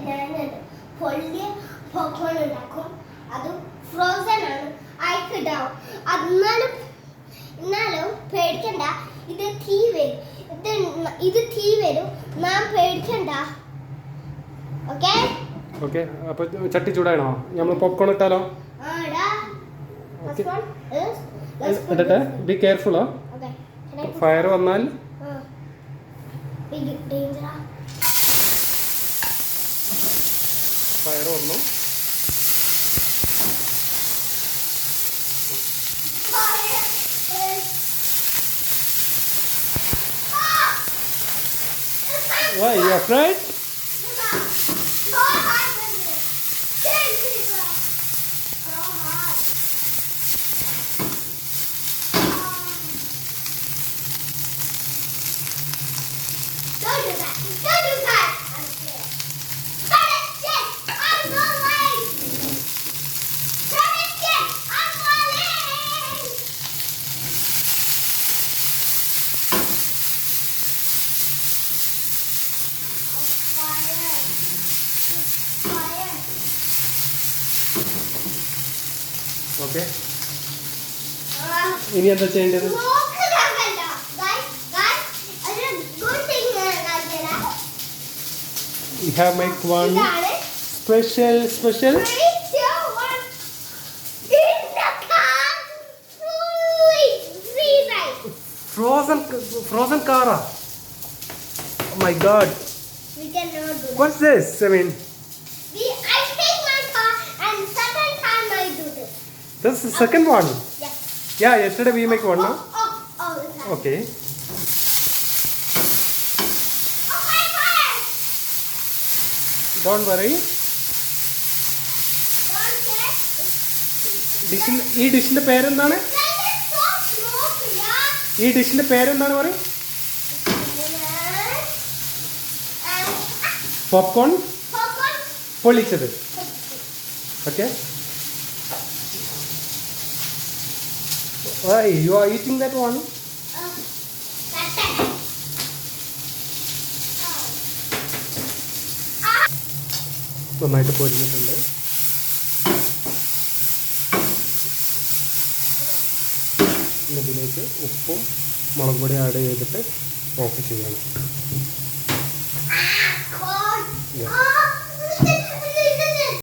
ഞാൻ പൊള്ളിയ പോപ്കോൺ ഉണ്ടാക്കും. അത് ഫ്രോസൺ ആണ്, അയക്കിടാവും. എന്നാലും പേടിക്കണ്ട, ഇത് തീ വരും. നാം പേടിക്കണ്ട. Okay okay. അപ്പോൾ ചട്ടി ചൂടാണോ? നമ്മൾ പോപ്കോൺ ഇട്ടാലോ? ഇടട്ടെ. ബി കെയർഫുള്ളോ. ഫയർ വന്നാൽ ഫയർ വന്നു. Why you afraid? ഓക്കെ. ഇനി എന്താ ചെയ്യേണ്ടത്? We have make one special. Frozen car. Oh my God. We cannot do that. What's this? I mean, I take my car and second time I do this. This is the second one. Yes. Yeah, yesterday we make one, no? Okay. Okay. Don't worry. ഈ ഡിഷിന്റെ പേരെന്താണ്? ഈ ഡിഷിന്റെ പേരെന്താണ് പറയും? Popcorn പൊള്ളിച്ചത്. Okay. Why you are eating that one? നന്നായിട്ട് പൊരിഞ്ഞിട്ടുണ്ട്. ഇതിലേക്ക് ഉപ്പും മുളക് പൊടി ആഡ് ചെയ്തിട്ട് ഓഫ് ചെയ്യണം.